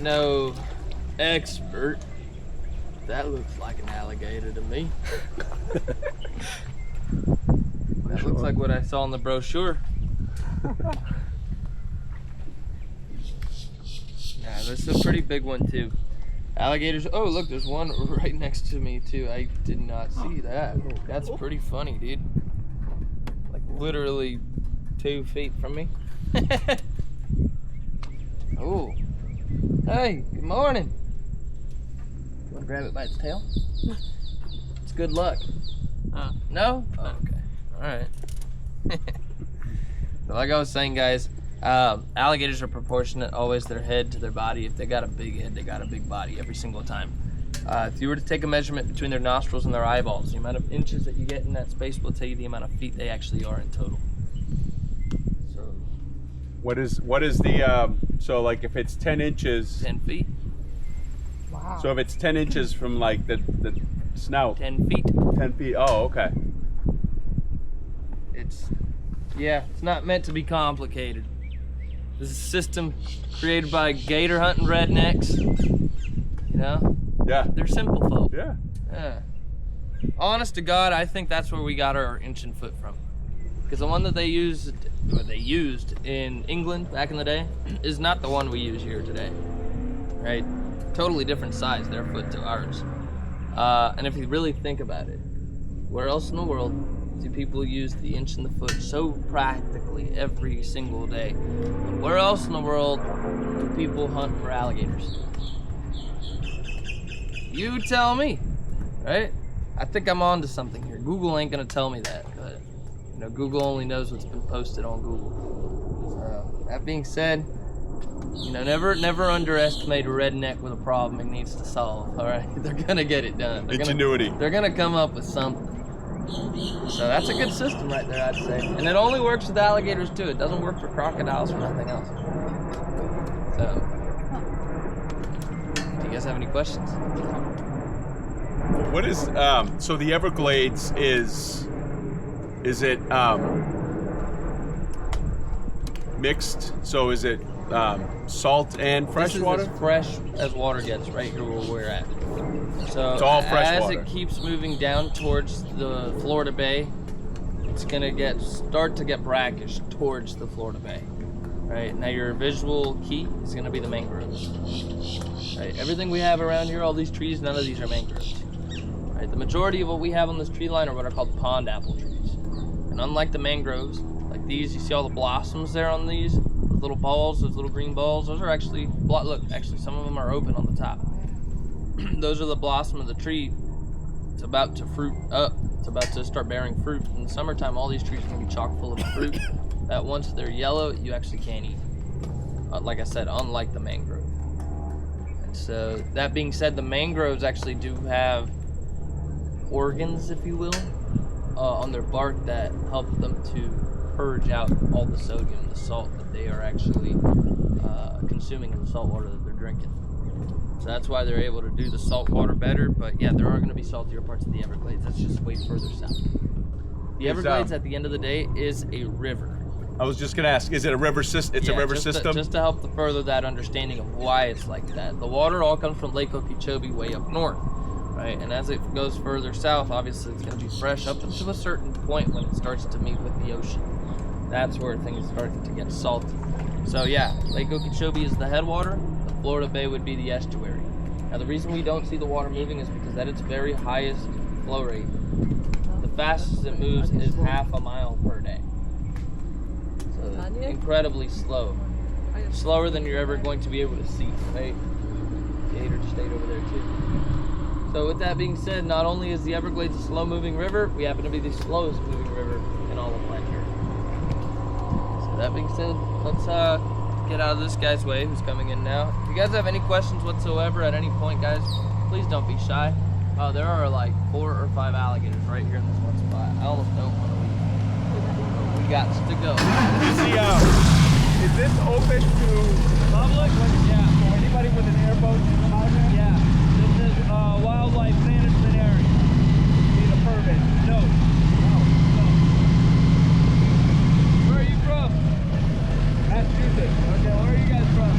no expert. That looks like an alligator to me. That looks like what I saw in the brochure. Yeah, this is a pretty big one too. Alligators. Oh, look, there's one right next to me too. I did not see that. That's pretty funny, dude. Like literally 2 feet from me. Oh. Hey, good morning. You want to grab it by its tail? It's good luck. No? Oh, okay. All right. Like I was saying, guys, alligators are proportionate always their head to their body. If they got a big head, they got a big body every single time. If you were to take a measurement between their nostrils and their eyeballs, the amount of inches that you get in that space will tell you the amount of feet they actually are in total. So, what is the so like if it's 10 inches? 10 feet. Wow. So if it's 10 inches from like the snout. 10 feet. 10 feet. Oh, okay. It's not meant to be complicated. This is a system created by gator hunting rednecks. You know? Yeah. They're simple folk. Yeah. Yeah. Honest to God, I think that's where we got our inch and foot from. Because the one that they used in England back in the day is not the one we use here today. Right? Totally different size, their foot to ours. And if you really think about it, where else in the world do people use the inch and the foot so practically every single day? Where else in the world do people hunt for alligators? You tell me, right? I think I'm on to something here. Google ain't gonna tell me that, but you know, Google only knows what's been posted on Google. So that being said, you know, never underestimate a redneck with a problem he needs to solve. All right, they're gonna get it done. Ingenuity. They're gonna come up with something. So that's a good system right there, I'd say. And it only works with alligators too. It doesn't work for crocodiles or nothing else. So, do you guys have any questions? What is so the Everglades is it mixed? So is it salt and fresh water? This is as fresh as water gets right here where we're at. So it's all fresh water. As it keeps moving down towards the Florida Bay, it's gonna start to get brackish towards the Florida Bay. Right, now your visual key is gonna be the mangroves. Right, everything we have around here, all these trees, none of these are mangroves. Right, the majority of what we have on this tree line are what are called pond apple trees. And unlike the mangroves, like these, you see all the blossoms there on these, those little balls, those little green balls, those are actually, look, actually some of them are open on the top. Those are the blossom of the tree. It's about to fruit up. It's about to start bearing fruit. In the summertime, all these trees are gonna be chock full of fruit that once they're yellow, you actually can't eat. Like I said, unlike the mangrove. And so that being said, the mangroves actually do have organs, if you will, on their bark that help them to purge out all the sodium, the salt that they are actually consuming in the salt water that they're drinking. So that's why they're able to do the salt water better. But yeah, there are going to be saltier parts of the Everglades. That's just way further south. The Everglades, at the end of the day, is a river. I was just going to ask, is it a river system? It's a river system? Just to help to further that understanding of why it's like that. The water all comes from Lake Okeechobee way up north, right? And as it goes further south, obviously it's going to be fresh up until a certain point when it starts to meet with the ocean. That's where things start to get salty. So yeah, Lake Okeechobee is the headwater. The Florida Bay would be the estuary. Now the reason we don't see the water moving is because at its very highest flow rate, the fastest it moves is 1/2 mile per day. So incredibly slow. Slower than you're ever going to be able to see, right? Gator just stayed over there too. So with that being said, not only is the Everglades a slow moving river, we happen to be the slowest moving river in all of planet Earth. So that being said, let's get out of this guy's way who's coming in now. If you guys have any questions whatsoever at any point, guys, please don't be shy. There are like 4 or 5 alligators right here in this one spot. I almost don't want to leave. We got to go. Is this open to Public? Yeah. so anybody with an airboat can come out here? Yeah. This is wildlife management area. Need a permit? No. Where are you from? Massachusetts. Okay, where are you guys from?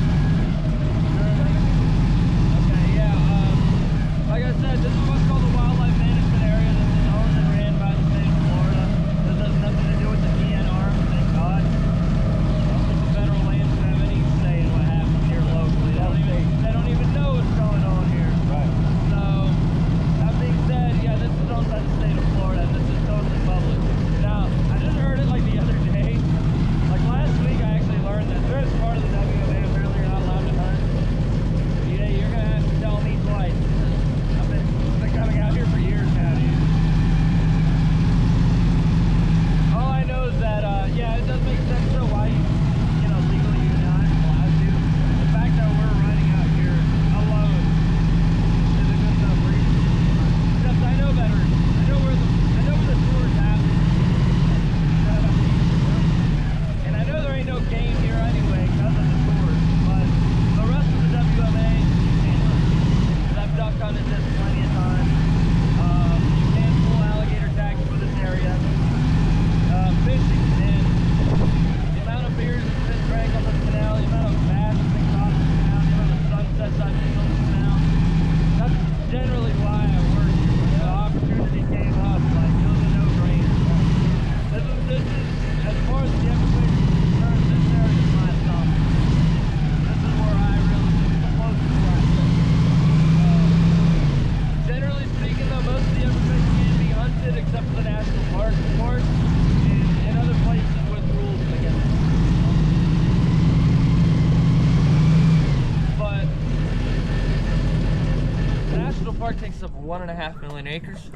national park takes up 1.5 million acres.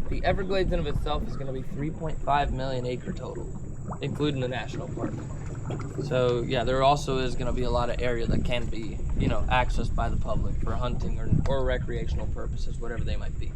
The Everglades in of itself is going to be 3.5 million acre total, including the national park. So yeah, there also is going to be a lot of area that can be, you know, accessed by the public for hunting or recreational purposes, whatever they might be.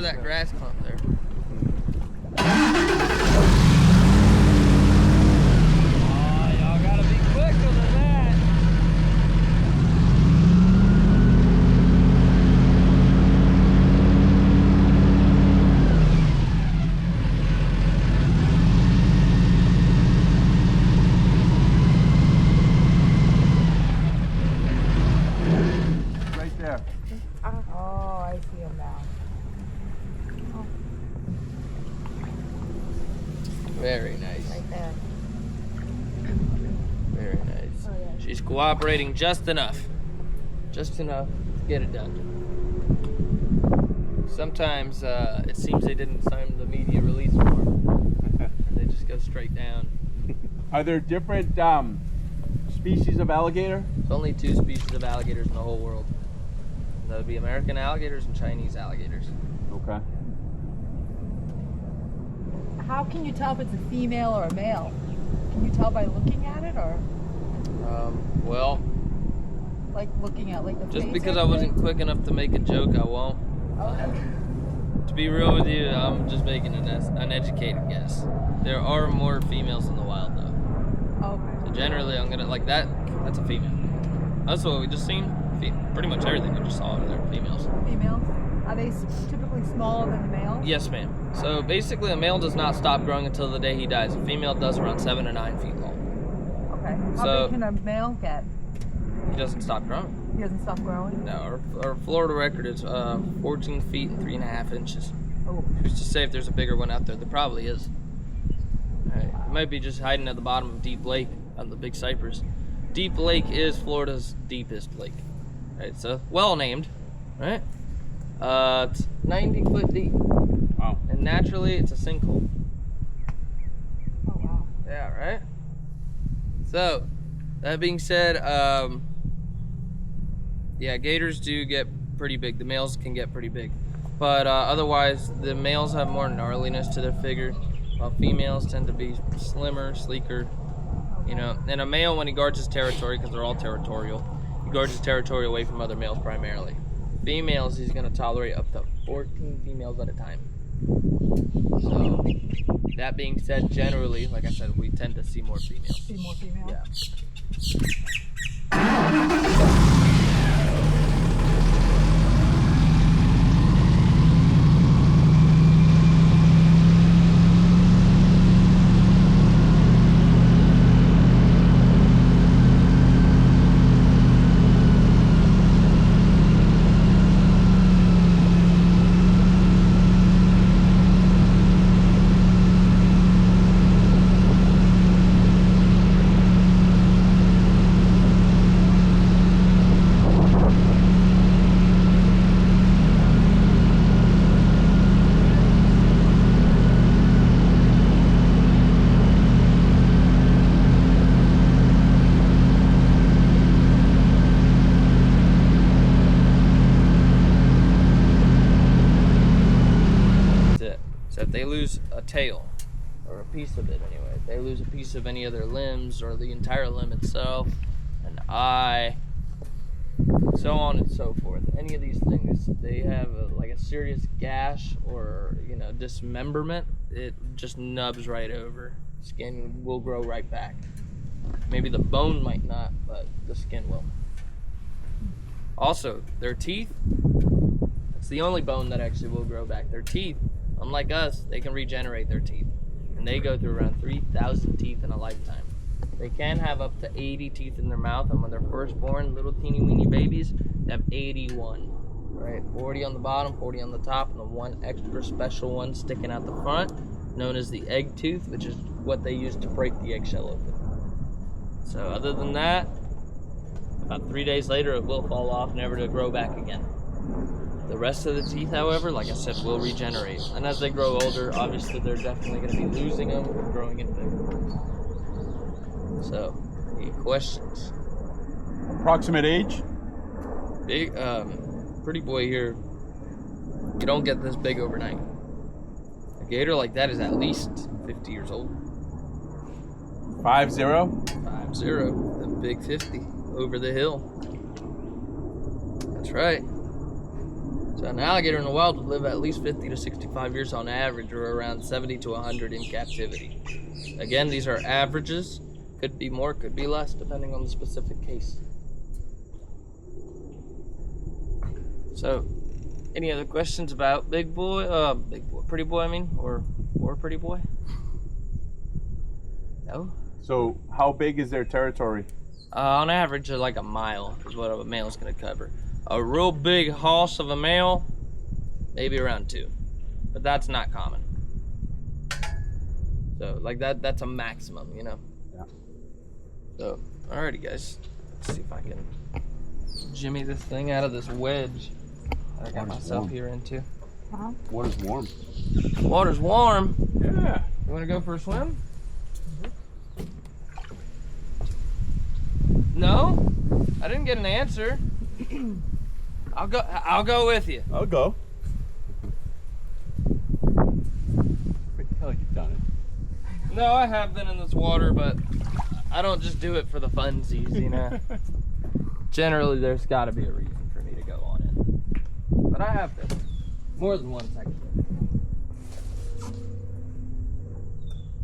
That grass clump there. Oh, y'all gotta be quicker than that. Right there. Oh, I see him now. Very nice. Right there. Very nice. Oh, yeah. She's cooperating just enough. Just enough to get it done. Sometimes it seems they didn't sign the media release form. And they just go straight down. Are there different species of alligator? There's only 2 species of alligators in the whole world. That would be American alligators and Chinese alligators. Okay. How can you tell if it's a female or a male? Can you tell by looking at it, or Well, like looking at like the just face because or I wasn't anything? quick enough to make a joke, I won't. Okay. To be real with you, I'm just making an uneducated guess. There are more females in the wild though. Okay. So generally, I'm gonna like that. That's a female. That's what we just seen. Pretty much everything we just saw are there females. Females? Are they typically smaller than the males? Yes, ma'am. So basically, a male does not stop growing until the day he dies. A female does around 7 to 9 feet long. Okay. How So- big can a male get? He doesn't stop growing. He doesn't stop growing? No, our Florida record is 14 feet and 3.5 inches. Oh. Who's to say if there's a bigger one out there? There probably is. Right. It might be just hiding at the bottom of Deep Lake on the Big Cypress. Deep Lake is Florida's deepest lake. Right, it's well named, right? It's 90 foot deep, Wow. and naturally it's a sinkhole. Oh, wow. Yeah, right? So, that being said, yeah, gators do get pretty big. The males can get pretty big. But otherwise, the males have more gnarliness to their figure, while females tend to be slimmer, sleeker, you know. And a male, when he guards his territory, because they're all territorial, he guards his territory away from other males primarily. Females, he's going to tolerate up to 14 females at a time. So, that being said, generally, like I said, we tend to see more females. See more females? Yeah. If they lose a tail or or a piece of it anyway. If they lose a piece of any of their limbs or the entire limb itself, an eye, so on and so forth, any of these things, they have like a serious gash or dismemberment, it just nubs right over. Skin will grow right back. Maybe the bone might not, but the skin will. Also, their teeth, it's the only bone that actually will grow back. Their teeth, unlike us, they can regenerate their teeth. And they go through around 3,000 teeth in a lifetime. They can have up to 80 teeth in their mouth, and when they're first born, little teeny weeny babies, they have 81. Right? 40 on the bottom, 40 on the top, and the one extra special one sticking out the front, known as the egg tooth, which is what they use to break the eggshell open. So other than that, about 3 days later, it will fall off, never to grow back again. The rest of the teeth, however, like I said, will regenerate. And as they grow older, obviously they're definitely going to be losing them or growing in bigger. So, any questions? Approximate age? Big, pretty boy here, you don't get this big overnight. A gator like that is at least 50 years old. 50? 50, the big 50, over the hill. That's right. So an alligator in the wild would live at least 50 to 65 years on average, or around 70 to 100 in captivity. Again, these are averages. Could be more, could be less, depending on the specific case. So, any other questions about big boy, pretty boy, I mean, or pretty boy? No? So how big is their territory? On average, like a mile is what a male is going to cover. A real big hoss of a male, maybe around 2, but that's not common. So like that's a maximum, Yeah. So, alrighty guys, let's see if I can jimmy this thing out of this wedge that I got myself here into. Water's warm. Water's warm. Yeah. You want to go for a swim? No? I didn't get an answer. I'll go with you. I'll go. I feel like you've done it. No, I have been in this water, but I don't just do it for the funsies, Generally, there's got to be a reason for me to go on it. But I have been. More than once, actually.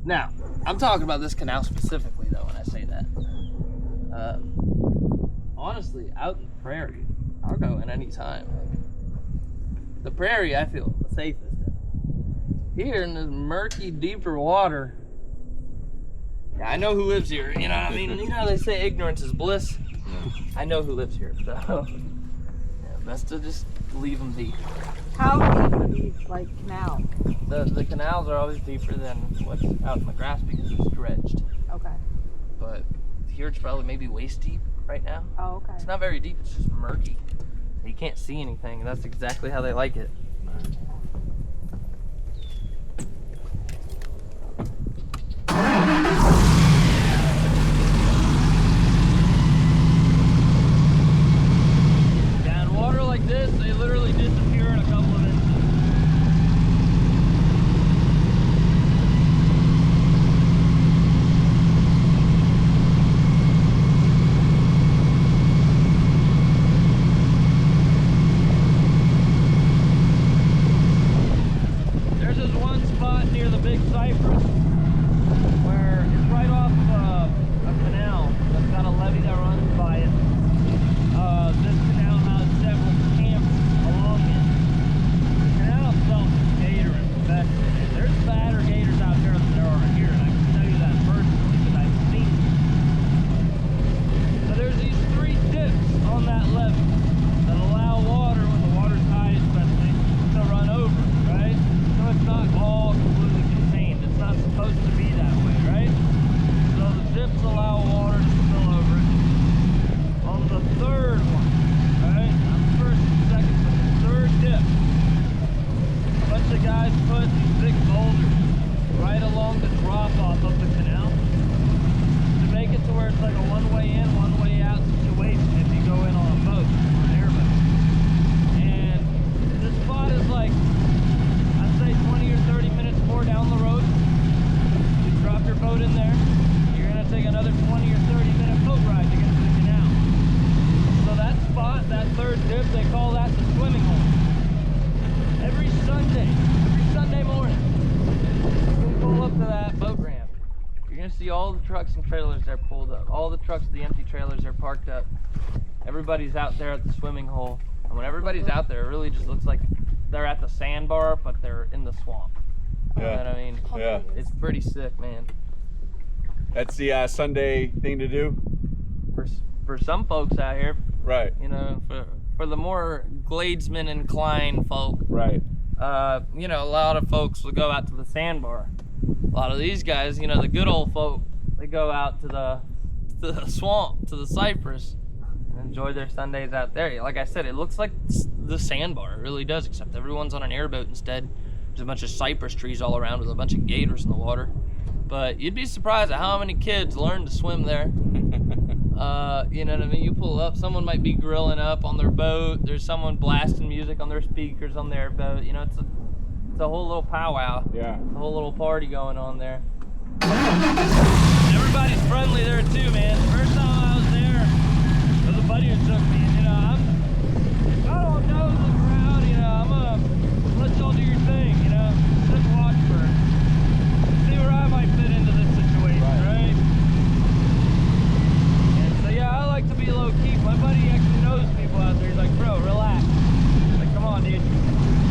Now, I'm talking about this canal specifically, though, when I say that. Honestly, out in the prairie, I'll go in any time. The prairie, I feel the safest in. Here in this murky, deeper water, yeah, I know who lives here. You know what I mean? You know how they say ignorance is bliss? I know who lives here, so yeah, best to just leave them be. How deep are these canals? The canals are always deeper than what's out in the grass because it's dredged. Okay. But here it's probably maybe waist deep right now. Oh, okay. It's not very deep, it's just murky. You can't see anything, and that's exactly how they like it. Yeah, in water like this, they literally disappear in a couple of inches. see all the trucks and trailers there pulled up. All the trucks, the empty trailers are parked up. Everybody's out there at the swimming hole. And when everybody's out there, it really just looks like they're at the sandbar, but they're in the swamp. You know what I mean? Yeah. It's pretty sick, man. That's the Sunday thing to do. For some folks out here, Right. you know, for the more Gladesman inclined folk, Right. you know, a lot of folks will go out to the sandbar. A lot of these guys, you know, the good old folk, they go out to the swamp, to the cypress, and enjoy their Sundays out there. Like I said, it looks like the sandbar. It really does, except everyone's on an airboat instead. There's a bunch of cypress trees all around with a bunch of gators in the water. But you'd be surprised at how many kids learn to swim there. You know what I mean? You pull up, someone might be grilling up on their boat. There's someone blasting music on their speakers on their boat. You know, it's a whole little powwow. Yeah. It's a whole little party going on there. Everybody's friendly there too, man. The first time I was there, there was a buddy who took me, and you know, I don't know the crowd, you know, I'm gonna let y'all do your thing, you know, just watch for see where I might fit into this situation, right? And so yeah, I like to be low key. My buddy actually knows people out there. He's like, bro, relax. Like, come on, dude,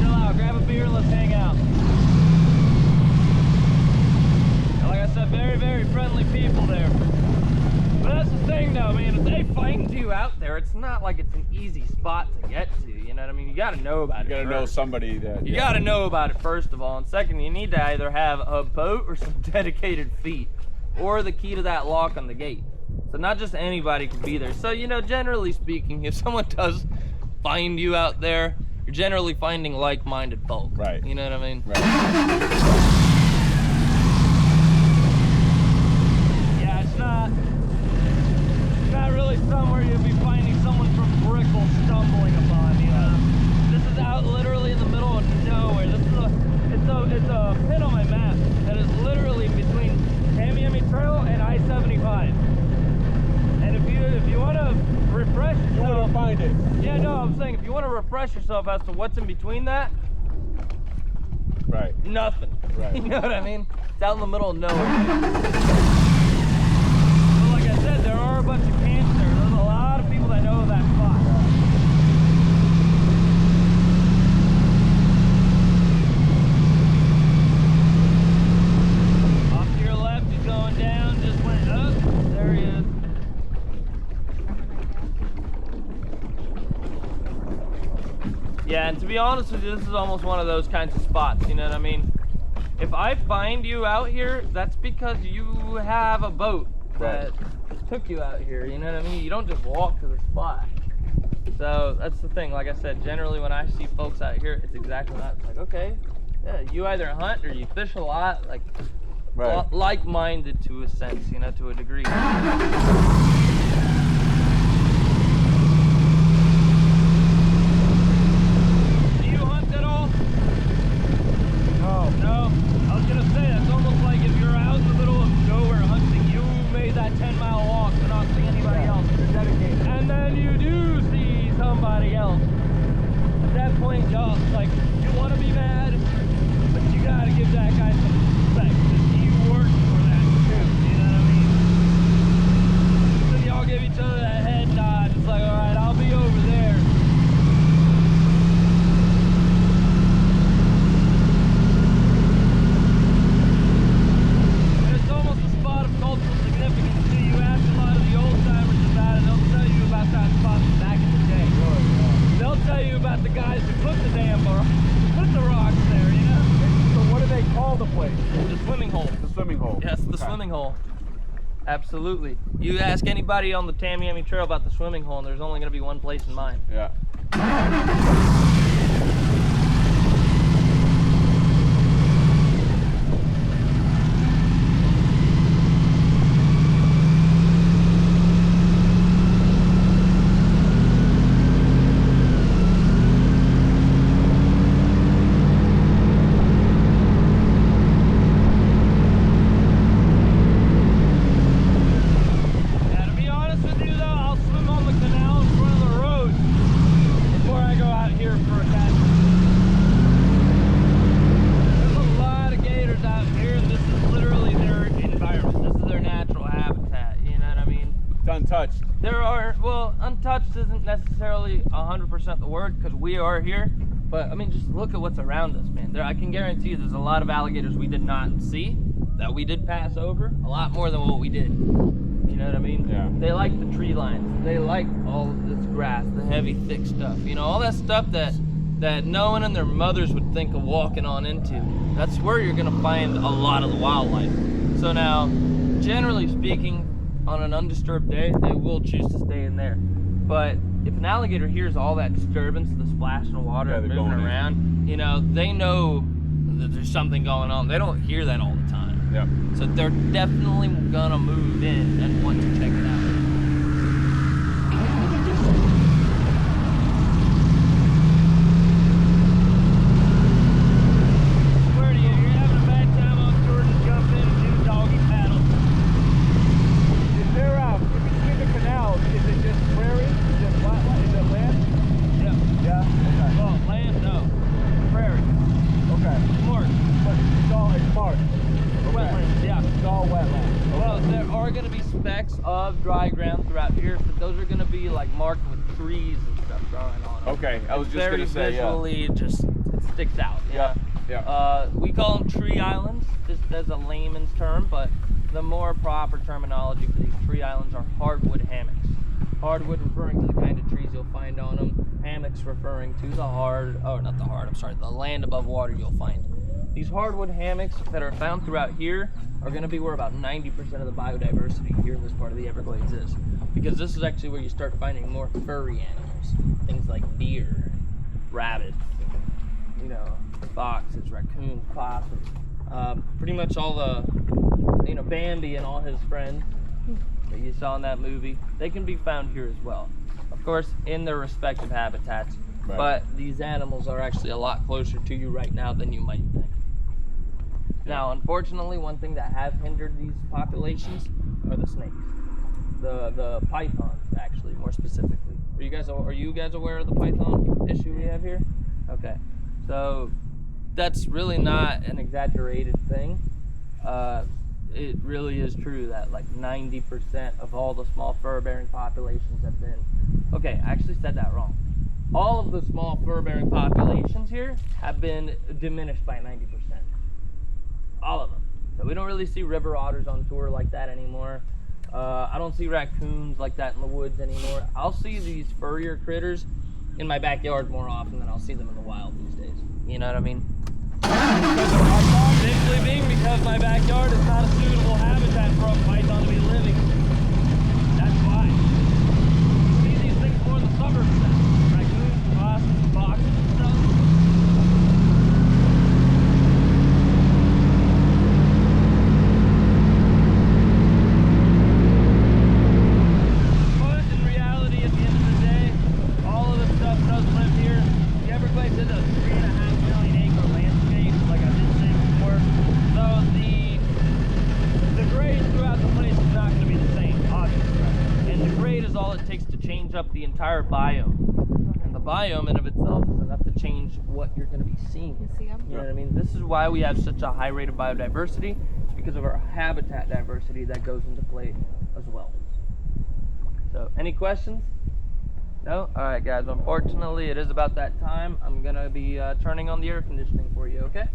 chill out, grab a beer, let's hang out. Like I said, very, very friendly people there. But that's the thing though, man, if they find you out there, it's not like it's an easy spot to get to, you know what I mean? You gotta know about it. You gotta know somebody that. You gotta know about it first of all, and second, you need to either have a boat or some dedicated feet, or the key to that lock on the gate. So not just anybody can be there. So, you know, generally speaking, if someone does find you out there, you're generally finding like-minded folk. Right. You know what I mean? Right. It's not really somewhere you'll be finding someone from Brickell stumbling upon, you know. This is out literally in the middle of nowhere. This is it's a pin on my map that is literally between Tamiami Trail and I-75. And if you want to refresh yourself, You want to find it. Yeah, no, I'm saying if you want to refresh yourself as to what's in between that, Right. nothing. Right. You know what I mean? It's out in the middle of nowhere. Like I said, there are a bunch of camps there. There's a lot of people that know that spot. Off to your left, he's going down, just went up. There he is. Yeah, and to be honest with you, this is almost one of those kinds of spots, you know what I mean? If I find you out here, that's because you have a boat that took you out here, you know what I mean? You don't just walk to the spot. So that's the thing, like I said, generally when I see folks out here, it's exactly that. It's like, okay, yeah, you either hunt or you fish a lot, like like-minded to a sense, you know, to a degree. No, I was gonna say, that's almost like if you're out in the middle of nowhere hunting, you made that 10-mile walk to not see anybody else. You're dedicated. And then you do see somebody else. At that point, y'all, like, you want to be mad, but you gotta give that guy some respect, because he worked for that too, you know what I mean? So y'all give each other that head nod, it's like, alright, I'll be over there. The guys who put the damn put the rocks there, you know? So what do they call the place? The swimming hole. The swimming hole. Yes, the swimming hole. Absolutely. You ask anybody on the Tamiami Trail about the swimming hole, and there's only going to be one place in mind. Yeah. Yeah, to be honest with you though, I'll swim on the canal in front of the road before I go out here untouched. There are, well, untouched isn't necessarily 100% the word because we are here. But I mean, just look at what's around us, man. I can guarantee you there's a lot of alligators we did not see that we did pass over. A lot more than what we did. You know what I mean? Yeah. They like the tree lines. They like all of this grass, the heavy, thick stuff. You know, all that stuff that no one and their mothers would think of walking on into. That's where you're gonna find a lot of the wildlife. So now, generally speaking, on an undisturbed day, they will choose to stay in there. But if an alligator hears all that disturbance, the splashing of water Yeah, and they're moving going in. around, you know, they know that there's something going on. They don't hear that all the time. Yeah. So they're definitely gonna move in and want to check it out. Where do you? You're having a bad time on tour, just jump in and do doggy paddle. Is there, in between the canals, is it just prairie? Is it flatland? Is it land? Yeah. Yeah? Okay. Well, land, no. Prairie. Okay. Marsh. But it's marsh. Wetlands, yeah. It's all wetland. Well, there are going to be specks of dry ground throughout here, but those are going to be like marked with trees and stuff growing on them. Okay, I was It's just gonna say, yeah. visually, just it sticks out. Yeah, yeah. We call them tree islands, just as a layman's term, but the more proper terminology for these tree islands are hardwood hammocks. Hardwood referring to the kind of trees you'll find on them. Hammocks referring to the land above water you'll find. These hardwood hammocks that are found throughout here are going to be where about 90% of the biodiversity here in this part of the Everglades is. Because this is actually where you start finding more furry animals. Things like deer, rabbits, you know, foxes, raccoons, possums. Pretty much all the, you know, Bambi and all his friends that you saw in that movie, they can be found here as well. Of course, in their respective habitats. Right. But these animals are actually a lot closer to you right now than you might think. Now, unfortunately, one thing that has hindered these populations are the snakes. The pythons, actually, more specifically. Are you guys aware of the python issue we have here? Okay. So that's really not an exaggerated thing. It really is true that like 90% of all the small fur-bearing populations have been... Okay, I actually said that wrong. All of the small fur-bearing populations here have been diminished by 90%. All of them. So we don't really see river otters on tour like that anymore. I don't see raccoons like that in the woods anymore. I'll see these furrier critters in my backyard more often than I'll see them in the wild these days. You know what I mean? Simply being because my backyard is not a suitable habitat for a python to be living. That's why. You see these things more in the suburbs now. Raccoons, possums, foxes, and stuff. But in reality, at the end of the day, all of this stuff does live here. The Everglades is a 3.5 million acre landscape, like I did say before. So the grade throughout the place is not going to be the same, obviously. And the grade is all it takes to change up the entire biome. And the biome in of itself is enough to change what you're going to be seeing. You see 'em? You know what I mean? This is why we have such a high rate of biodiversity. It's because of our habitat diversity that goes into play as well. So, any questions? No? Alright guys, unfortunately it is about that time. I'm going to be turning on the air conditioning for you, okay?